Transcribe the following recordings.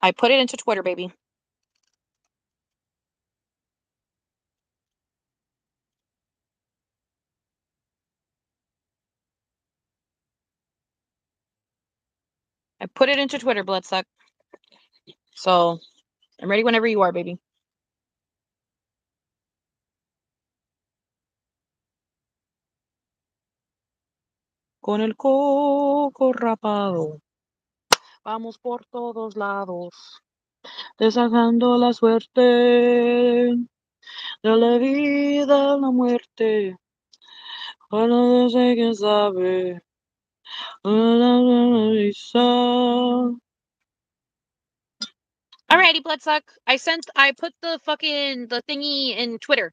I put it into Twitter, baby. I put it into Twitter, bloodsuck. So I'm ready whenever you are, baby. Con el coco rapado, vamos por todos lados, desahogando la suerte de la vida, la muerte. No sé quién sabe. Alrighty, bloodsuck. I put the thingy in Twitter.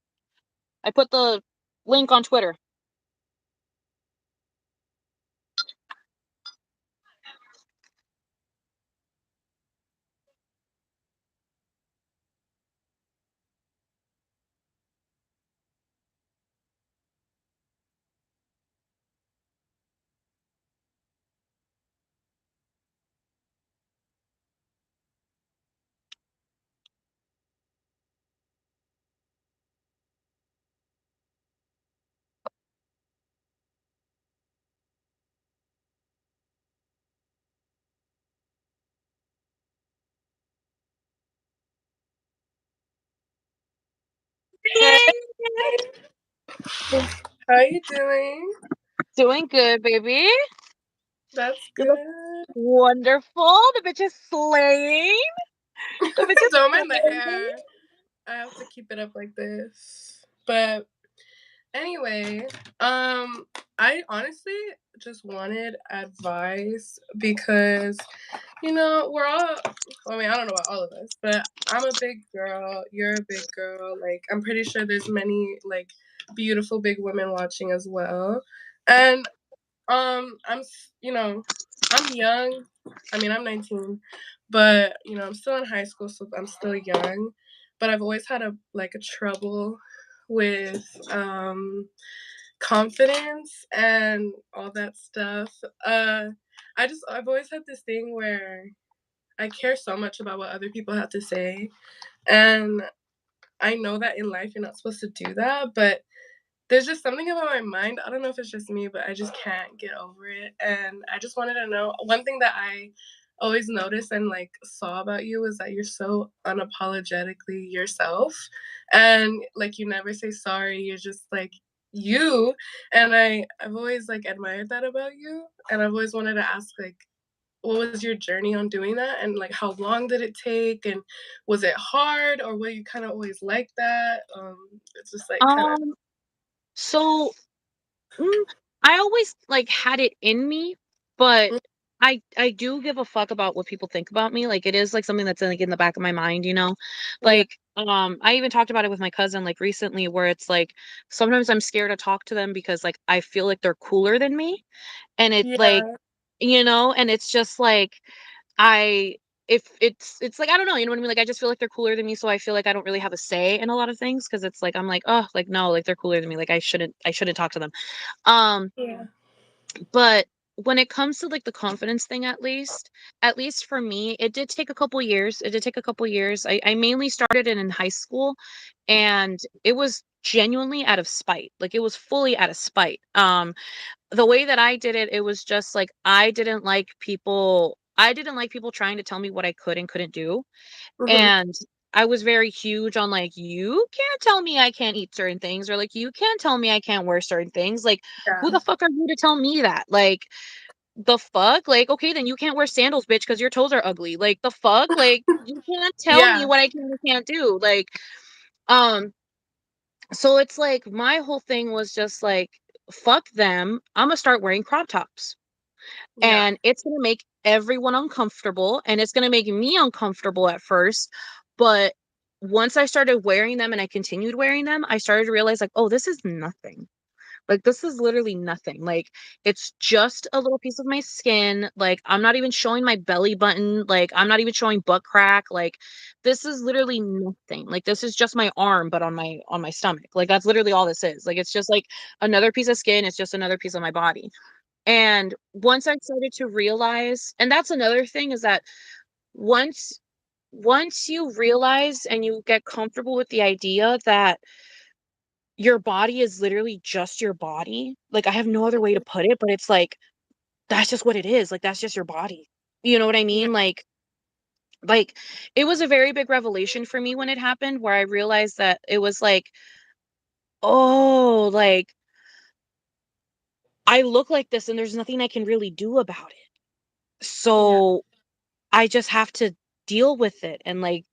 I put the link on Twitter. Hey, how you doing? Doing good, baby. That's You good. look wonderful. The bitch is slaying. The bitch is Don't mind the slaying. hair. I have to keep it up like this. But anyway, I honestly just wanted advice because we're all. I mean, I don't know about all of us, but I'm a big girl. You're a big girl. Like, I'm pretty sure there's many like beautiful big women watching as well, and I'm I'm young. I mean, I'm 19, but I'm still in high school, so I'm still young. But I've always had a trouble with confidence and all that stuff. I've always had this thing where I care so much about what other people have to say, and I know that in life you're not supposed to do that, but there's just something about my mind. I don't know if it's just me, but I just can't get over it. And I just wanted to know one thing that I always noticed and like saw about you is that you're so unapologetically yourself. And like you never say sorry. You're just like you. And I've always like admired that about you. And I've always wanted to ask like what was your journey on doing that and like how long did it take and was it hard or were you kind of always like that? It's just like kind of So I always like had it in me, but I do give a fuck about what people think about me. Like it is like something that's like in the back of my mind, you know? yeah. Like I even talked about it with my cousin like recently where it's like sometimes I'm scared to talk to them because like I feel like they're cooler than me and it like Yeah. and it's just like I if it's like I don't know, you know what I mean? Like I just feel like they're cooler than me, so I feel like I don't really have a say in a lot of things because it's like I'm like, oh, like no, like they're cooler than me. Like I shouldn't talk to them. Um, Yeah. but when it comes to like the confidence thing, at least for me, it did take a couple years. It did take a couple years. I mainly started it in high school and it was genuinely out of spite. Like it was fully out of spite. The way that I did it, it was just like I didn't like people trying to tell me what I could and couldn't do. Mhm. And I was very huge on like, you can't tell me I can't eat certain things, or like, you can't tell me I can't wear certain things. Like, who Yeah. the fuck are you to tell me that? Like, the fuck? Like, okay, then you can't wear sandals, bitch, because your toes are ugly. Like, the fuck? Like, you can't tell me Yeah. what I can and can't do. Like, um, so it's like my whole thing was just like, fuck them. I'm gonna start wearing crop tops. Yeah. And it's gonna make everyone uncomfortable, and it's gonna make me uncomfortable at first, but once I started wearing them and I continued wearing them, I started to realize, like, "Oh, this is nothing." Like, this is literally nothing. Like, it's just a little piece of my skin. Like, I'm not even showing my belly button. Like, I'm not even showing butt crack. Like, this is literally nothing. Like, this is just my arm, but on my stomach. Like, that's literally all this is. Like, it's just like another piece of skin. It's just another piece of my body. And once I started to realize, and that's another thing is that once once you realize and you get comfortable with the idea that your body is literally just your body, like, I have no other way to put it, but it's like, that's just what it is, like, that's just your body. You know what I Yeah. mean? Like, it was a very big revelation for me when it happened, where I realized that it was like, "Oh, like, I look like this and there's nothing I can really do about it. Yeah. So, I just have to deal with it and, like,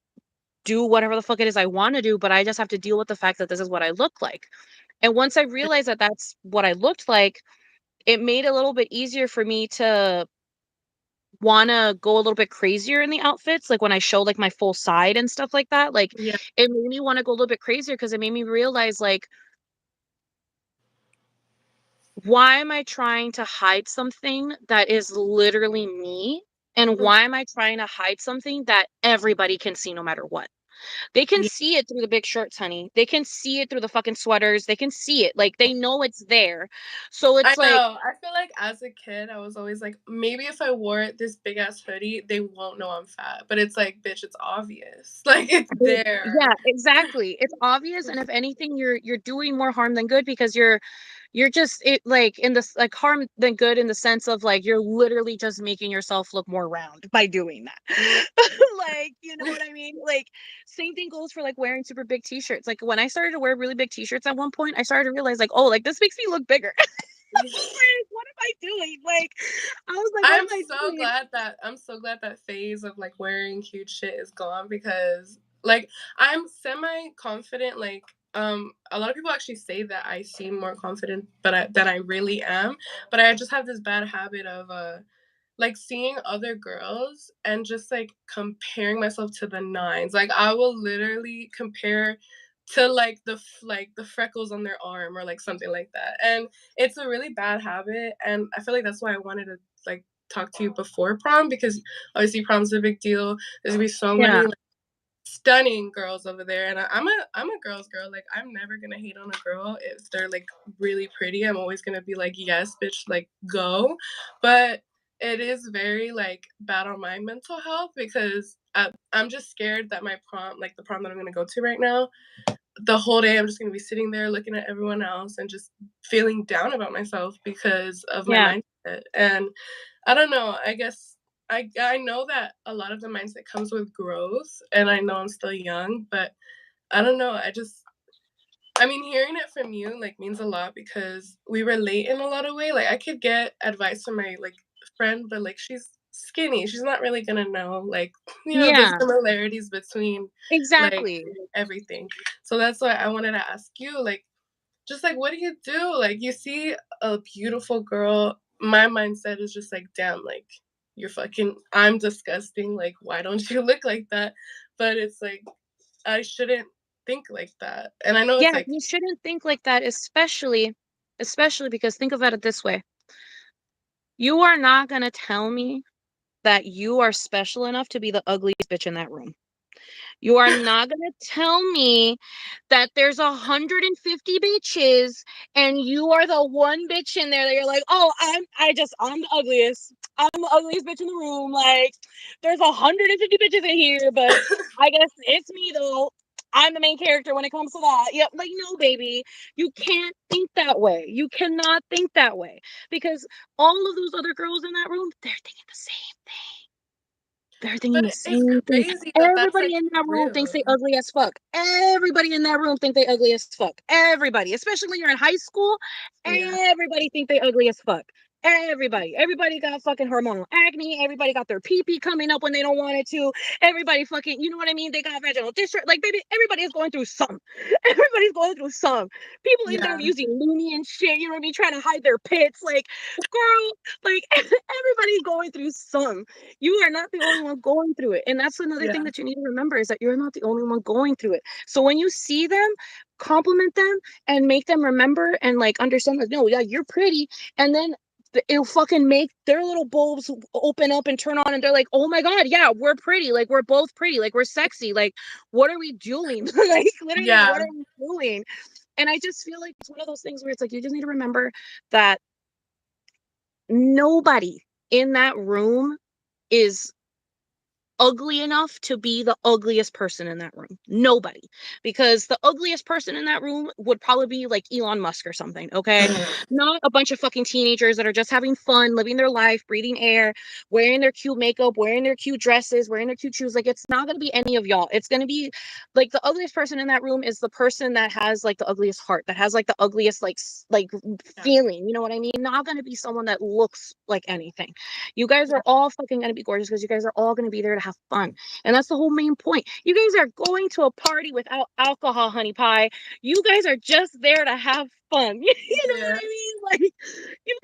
do whatever the fuck it is I wanna do, but I just have to deal with the fact that this is what I look like." And once I realized that that's what I looked like, it made it a little bit easier for me to wanna go a little bit crazier in the outfits, like, when I show, like, my full side and stuff like that, like, Yeah. it made me wanna go a little bit crazier because it made me realize, like, why am I trying to hide something that is literally me? And Mhm. why am I trying to hide something that everybody can see no matter what? They can Yeah. see it through the big shirts, honey. They can see it through the fucking sweaters. They can see it. Like, they know it's there. So I it's like, know. I feel like as a kid, I was always like, maybe if I wore this big ass hoodie, they won't know I'm fat. But it's like, bitch, it's obvious. Like it's yeah, there. exactly. It's obvious, and if anything, you're doing more harm than good because you're just it like in this like harm than good in the sense of like you're literally just making yourself look more round by doing Mm. that. Like, you know what I mean? Like, same thing goes for like wearing super big t-shirts. Like when I started to wear really big t-shirts at one point, I started to realize like, oh, like this makes me look bigger. Like, what am I doing? Like, I was like, what am I doing? I'm so glad that phase of like wearing huge shit is gone because like I'm semi confident a lot of people actually say that I seem more confident than I really am, but I just have this bad habit of like seeing other girls and just like comparing myself to the nines. Like I will literally compare to like the freckles on their arm or like something like that. And it's a really bad habit. And I feel like that's why I wanted to like talk to you before prom because obviously prom's a big deal. There's gonna be so Yeah. many like, stunning girls over there, and I'm a girl's girl. Like I'm never gonna hate on a girl if they're like really pretty. I'm always gonna be like, yes, bitch, like go. But it is very like bad on my mental health because I'm just scared that my prom, like the prom that I'm gonna go to right now, the whole day I'm just gonna be sitting there looking at everyone else and just feeling down about myself because of my Yeah. mindset. And I don't know. I guess I know that a lot of the mindset comes with growth, and I know I'm still young, but I don't know. I mean, hearing it from you like means a lot because we relate in a lot of way. Like I could get advice from my like friend, but like she's skinny. She's not really gonna know like the Yeah. similarities between like Exactly. everything. So that's why I wanted to ask you like just like what do you do? Like you see a beautiful girl, my mindset is just like damn, like you're fucking I'm disgusting, like why don't you look like that? But it's like I shouldn't think like that. And I know it's Yeah, like you shouldn't think like that, especially because think about it this way. You are not gonna tell me that you are special enough to be the ugliest bitch in that room. You are not gonna tell me that there's 150 bitches and you are the one bitch in there that you're like, oh, I'm the ugliest. I'm the ugliest bitch in the room. Like, there's 150 bitches in here, but I guess it's me though. I'm the main character when it comes to that. Yep, like no, baby, you can't think that way. You cannot think that way because all of those other girls in that room, they're thinking the same thing. They're thinking but the it's same thing. crazy that that's Everybody like in that room thinks real. they ugly as fuck. Everybody in that room think they ugly as fuck. Everybody, especially when you're in high school, Yeah. everybody think they ugly as fuck. Everybody got fucking hormonal acne. Everybody got their pee pee coming up when they don't want it to. Everybody fucking, you know what I mean? They got vaginal discharge. Like, baby, everybody is going through some. Everybody's going through some. People in there Yeah. using loony and shit. You know what I mean? Trying to hide their pits. Like, girl, like everybody's going through some. You are not the only one going through it. And that's another thing Yeah. that you need to remember is that you're not the only one going through it. So when you see them, compliment them and make them remember and like understand that no, yeah, you're pretty. And then it'll fucking make their little bulbs open up and turn on and they're like, oh my God, yeah, we're pretty. Like we're both pretty. Like we're sexy. Like what are we doing? Like literally, what Yeah. are we doing? And I just feel like it's one of those things where it's like you just need to remember that nobody in that room is ugly enough to be the ugliest person in that room. Nobody. Because the ugliest person in that room would probably be like Elon Musk or something, okay? Not a bunch of fucking teenagers that are just having fun, living their life, breathing air, wearing their cute makeup, wearing their cute dresses, wearing their cute shoes. Like, it's not going to be any of y'all. It's going to be like the ugliest person in that room is the person that has like the ugliest heart, that has like the ugliest like Yeah. feeling. You know what I mean? Not going to be someone that looks like anything. You guys are all fucking going to be gorgeous because you guys are all going to be there to have fun. And that's the whole main point. You guys are going to a party without alcohol, honey pie. You guys are just there to have fun. You know what Yeah. I mean? Like,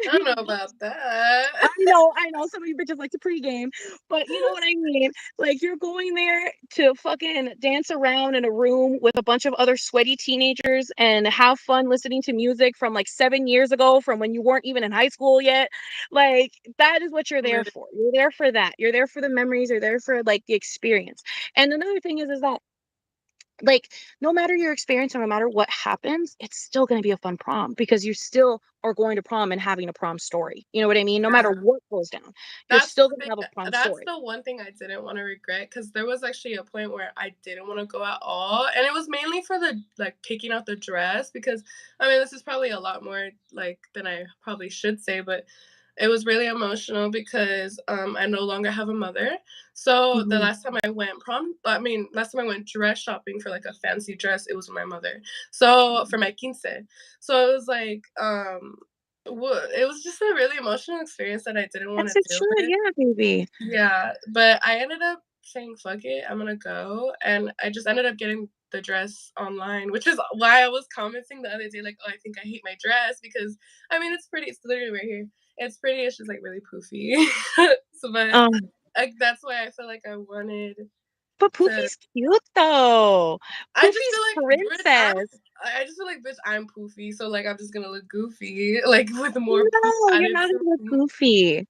I don't know you, about that. I know. Some of you bitches like to pregame, but you know what I mean. Like, you're going there to fucking dance around in a room with a bunch of other sweaty teenagers and have fun listening to music from like 7 years ago, from when you weren't even in high school yet. Like, that is what you're there Literally. for. You're there for that. You're there for the memories. You're there for like the experience. And another thing is that, like, no matter your experience or no matter what happens, it's still going to be a fun prom because you still are going to prom and having a prom story. You know what I mean? No matter Yeah. what goes down, you're That's still the going to thing. have a prom That's story. the one thing I didn't want to regret, because there was actually a point where I didn't want to go at all, and it was mainly for the like picking out the dress, because I mean this is probably a lot more like than I probably should say, but it was really emotional because I no longer have a mother. So the Mhm. last time I went last time I went dress shopping for like a fancy dress, it was with my mother. So for my quince. So it was like it was just a really emotional experience that I didn't want Yes, to it deal should. with. Yeah, baby. Yeah, but I ended up saying, "Fuck it, I'm gonna go," and I just ended up getting the dress online, which is why I was commenting the other day, like, "Oh, I think I hate my dress," because, I mean, it's pretty, it's literally right here. It's pretty, it's just, like, really poofy. So, but, Um, like, that's why I feel like I wanted but to Poofy's cute though. I just Poofy's feel like, bitch, princess. I just feel like, bitch, I'm poofy, so, like, I'm just gonna look goofy, like, with more poof No, you're added not to gonna look me. goofy.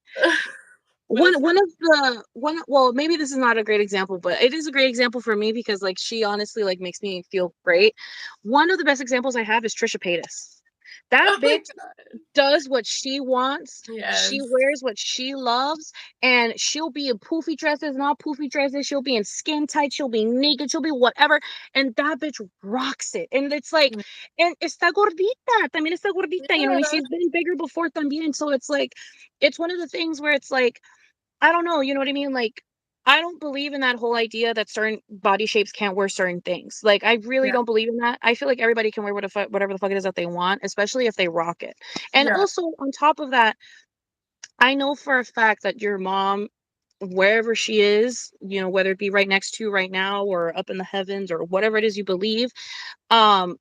But it's One of the one well, maybe this is not a great example, but it is a great example for me because like she honestly like makes me feel great. One of the best examples I have is Trisha Paytas. That oh my bitch god. does what she wants. She Yes. wears what she loves, and she'll be in poofy dresses, not poofy dresses. She'll be in skin tight. She'll be naked. She'll be whatever, and that bitch rocks it. And it's like, and está gordita. También está gordita. You know, and Yeah. she's been bigger before también. So it's like, it's one of the things where it's like, I don't know, you know what I mean? Like, I don't believe in that whole idea that certain body shapes can't wear certain things. Like, I really Yeah. don't believe in that. I feel like everybody can wear whatever the fuck it is that they want, especially if they rock it. And Yeah. also, on top of that, I know for a fact that your mom, wherever she is, you know, whether it be right next to you right now or up in the heavens or whatever it is you believe, um,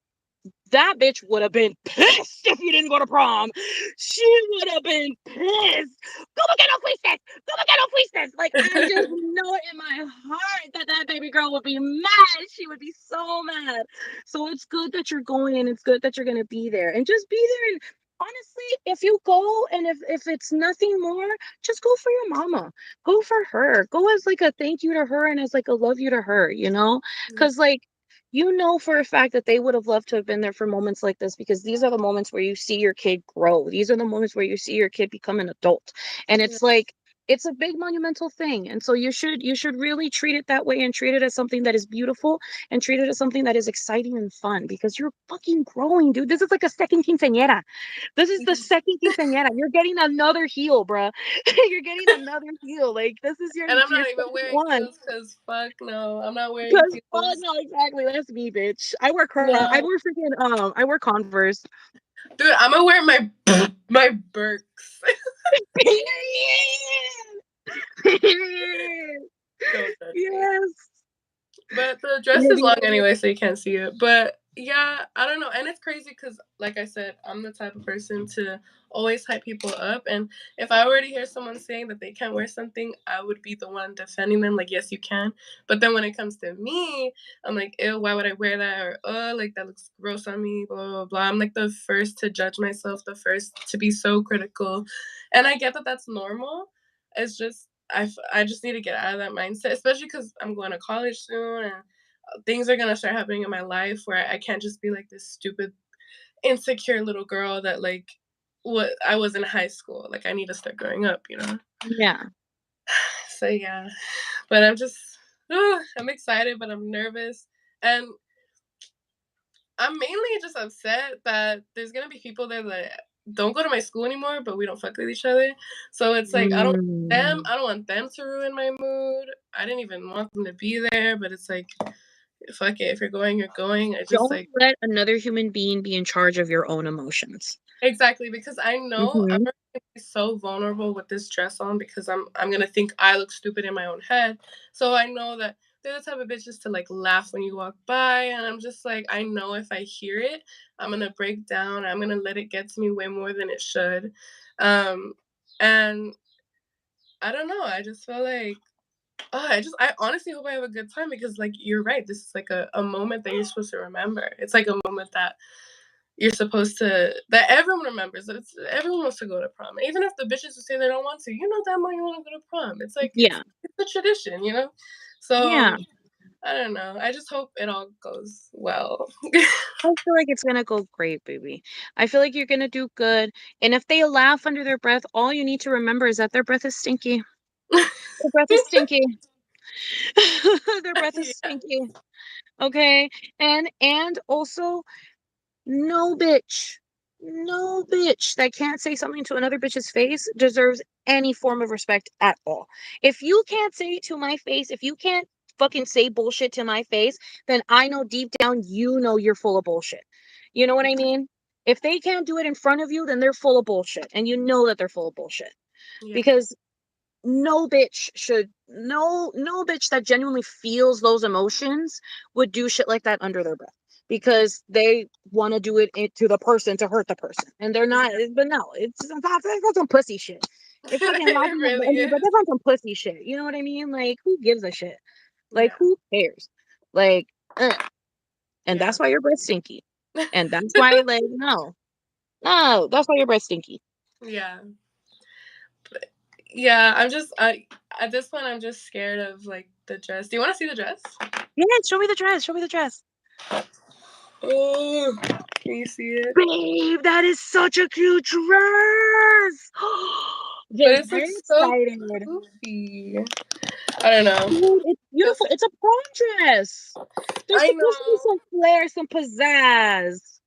that bitch would have been pissed if you didn't go to prom. She would have been pissed. ¿Cómo que no fuiste? ¿Cómo que no fuiste? Like, I just know it in my heart that that baby girl would be mad. She would be so mad. So it's good that you're going and it's good that you're going to be there. And just be there. And honestly, if you go and if it's nothing more, just go for your mama. Go for her. Go as like a thank you to her and as like a love you to her, you know? Because like, you know for a fact that they would have loved to have been there for moments like this because these are the moments where you see your kid grow. These are the moments where you see your kid become an adult. And Yeah. it's like it's a big monumental thing. And so you should really treat it that way and treat it as something that is beautiful and treat it as something that is exciting and fun because you're fucking growing, dude. This is like a second quinceañera. This is the second quinceañera. You're getting another heel, bruh. You're getting another heel. Like this is And I'm your not even second wearing one. heels because fuck no, I'm not wearing Because fuck heels. no, exactly. That's me, bitch. I No, wear freaking I wear Converse. dude, I'm gonna wear my my Birks. Period. Don't judge me. Yes. But the dress is long anyway, so you can't see it. But yeah, I don't know. And it's crazy because, like I said, I'm the type of person to always hype people up. And if I were to hear someone saying that they can't wear something, I would be the one defending them, like, yes, you can. But then when it comes to me, I'm like, ew, why would I wear that? Or, oh, like, that looks gross on me, blah, blah, blah. I'm like the first to judge myself, the first to be so critical. And I get that that's normal. It's just, I just need to get out of that mindset, especially because I'm going to college soon and things are gonna start happening in my life where I can't just be like this stupid, insecure little girl that like what I was in high school. Like I need to start growing up, you know. Yeah. So yeah, But I'm excited, but I'm nervous. And I'm mainly just upset that there's gonna be people there that don't go to my school anymore, but we don't fuck with each other. So it's like Mm. I don't want them to ruin my mood. I didn't even want them to be there, but it's like, fuck it. If you're going, you're going. I just Don't like let another human being be in charge of your own emotions. exactly, because I know I'm Mhm. gonna be so vulnerable with this dress on because I'm gonna think I look stupid in my own head. So I know that they're the type of bitches to like laugh when you walk by, and I'm just like, I know if I hear it, I'm gonna break down. I'm gonna let it get to me way more than it should. And I don't know. I just feel like I honestly hope I have a good time because like you're right. This is like a moment that you're supposed to remember. It's like a moment that you're supposed to that everyone remembers. Everyone wants to go to prom. Even if the bitches who say they don't want to, you know damn well you want to go to prom. It's like it's Yeah. it's a tradition, you know? So Yeah. I don't know. I just hope it all goes well. I feel like it's gonna go great, baby. I feel like you're gonna do good. And if they laugh under their breath, all you need to remember is that their breath is stinky. Their breath is stinky. Their breath is Yeah. stinky. Okay? And also, no bitch, no bitch that can't say something to another bitch's face deserves any form of respect at all. If you can't say it to my face, if you can't fucking say bullshit to my face, then I know deep down you know you're full of bullshit. You know what I mean? If they can't do it in front of you, then they're full of bullshit. And you know that they're full of bullshit. Yeah. Because no bitch that genuinely feels those emotions would do shit like that under their breath because they want to do it to the person to hurt the person and they're not. Yeah. But no, that's some pussy shit. If fucking It laughing really under your breath, is. that's on some pussy shit. You know what I mean? Like, who gives a shit? Like, Yeah. who cares? Like, and Yeah. that's why your breath's stinky. And that's why, like, no, that's why your breath's stinky. Yeah. But yeah, I at this point I'm just scared of like the dress. Do you want to see the dress? Yeah, show me the dress. Show me the dress. Oh, can you see it? Babe, that is such a cute dress. But Just it's like very so excited. goofy. I don't know. Dude, it's Just beautiful. It's a prom dress. There's I supposed to be know. some flair, some pizzazz.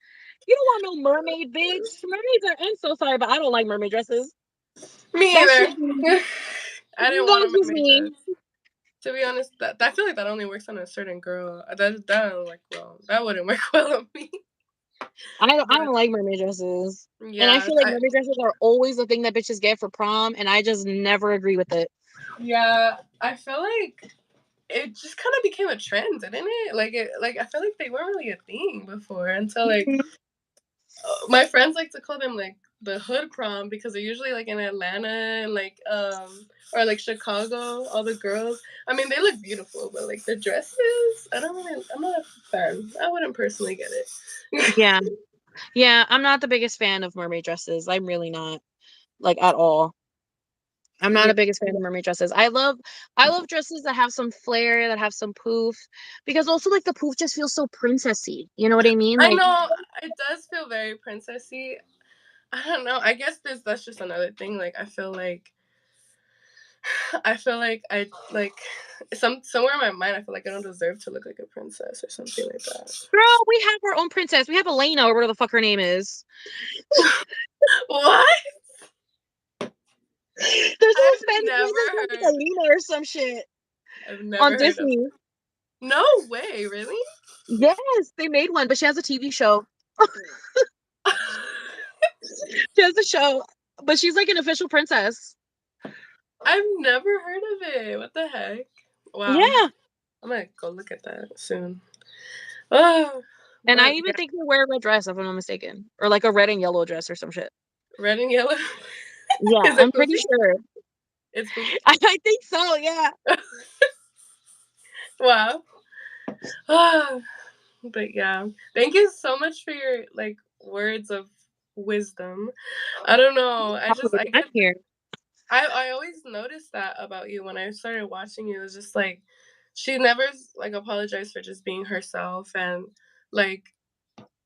You don't want no mermaid, bitch. Mermaids are, I'm so sorry, but I don't like mermaid dresses. Me That's either. just me. I didn't want That's a just mermaid dress. me. To be honest, that I feel like that only works on a certain girl. That don't like well. That wouldn't work well on me. I But don't like mermaid dresses. And I yeah, feel like mermaid dresses are always the thing that bitches get for prom, and I just never agree with it. I feel like it just kind of became a trend, didn't it? Like I feel like they weren't really a thing before until like Mhm. my friends like to call them like the hood prom because they're usually like in Atlanta and like or like Chicago. All the girls, I mean, they look beautiful, but like the dresses, I'm not a fan. I wouldn't personally get it. Yeah. Yeah, I'm not the biggest fan of mermaid dresses. I'm really not, like, at all. I'm not Yeah. a biggest fan of mermaid dresses. I love dresses that have some flair, that have some poof, because also like the poof just feels so princessy. You know what I mean? I Like, know it does feel very princessy. I don't know. I guess that's just another thing. Like I feel like I like somewhere in my mind I feel like I don't deserve to look like a princess or something like that. girl, we have our own princess. We have Elena or whatever the fuck her name is. What? There's a little I've Spanish princess never named like heard. Alina or some shit I've on never heard of. Disney. No way, really? Yes, they made one, but she has a TV show. She has a show, but she's like an official princess. I've never heard of it. What the heck? Wow. Yeah. I'm gonna go look at that soon. Oh, And I but even yeah, think they wear a red dress, if I'm not mistaken. Or like a red and yellow dress or some shit. red and yellow. Yeah, Is it I'm pretty poofy? sure. It's poofy. I think so, yeah. Wow. Ah, but yeah, thank you so much for your like words of wisdom. I don't know. I I'm get here. I always noticed that about you when I started watching you. It was just like she never like apologized for just being herself and like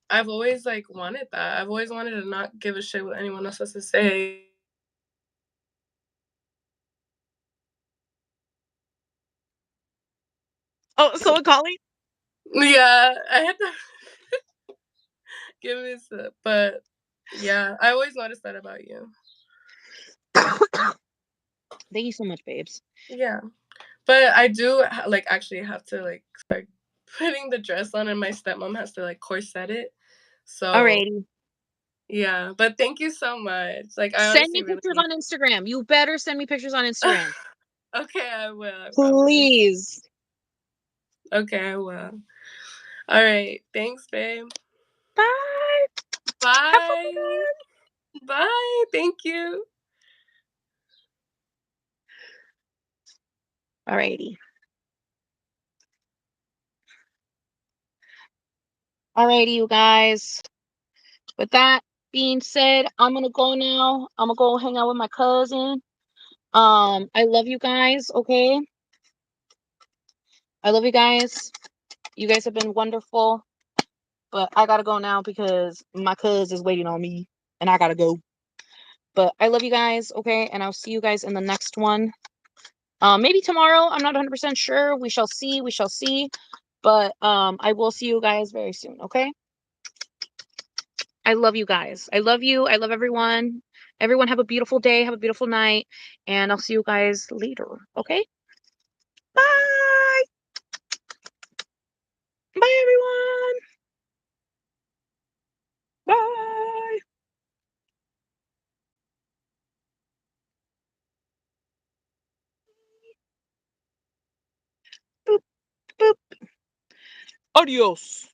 I've always like wanted that. I've always wanted to not give a shit what anyone else has to say. Oh, someone calling? Yeah, I had to give me a sip, but yeah, I always noticed that about you. Thank you so much, babes. Yeah, but I do like actually have to like start putting the dress on, and my stepmom has to like corset it. So Alrighty. yeah, but thank you so much. Like I Send me honestly really pictures need. on Instagram. You better send me pictures on Instagram. Okay, I will. I promise. Please. Okay, I will. All right. Thanks, babe. Bye. Have Bye. fun. Bye. Thank you. Alrighty. Alrighty, you guys. With that being said, I'm gonna go now. I'm gonna go hang out with my cousin. I love you guys, okay? I love you guys. You guys have been wonderful. But I gotta go now because my cuz is waiting on me and I gotta go. But I love you guys, okay? And I'll see you guys in the next one. Maybe tomorrow. I'm not 100% sure. We shall see. We shall see. But I will see you guys very soon, okay? I love you guys. I love you. I love everyone. Everyone have a beautiful day. Have a beautiful night. And I'll see you guys later, okay? Bye. Bye, everyone. Bye. Boop, boop. Adios.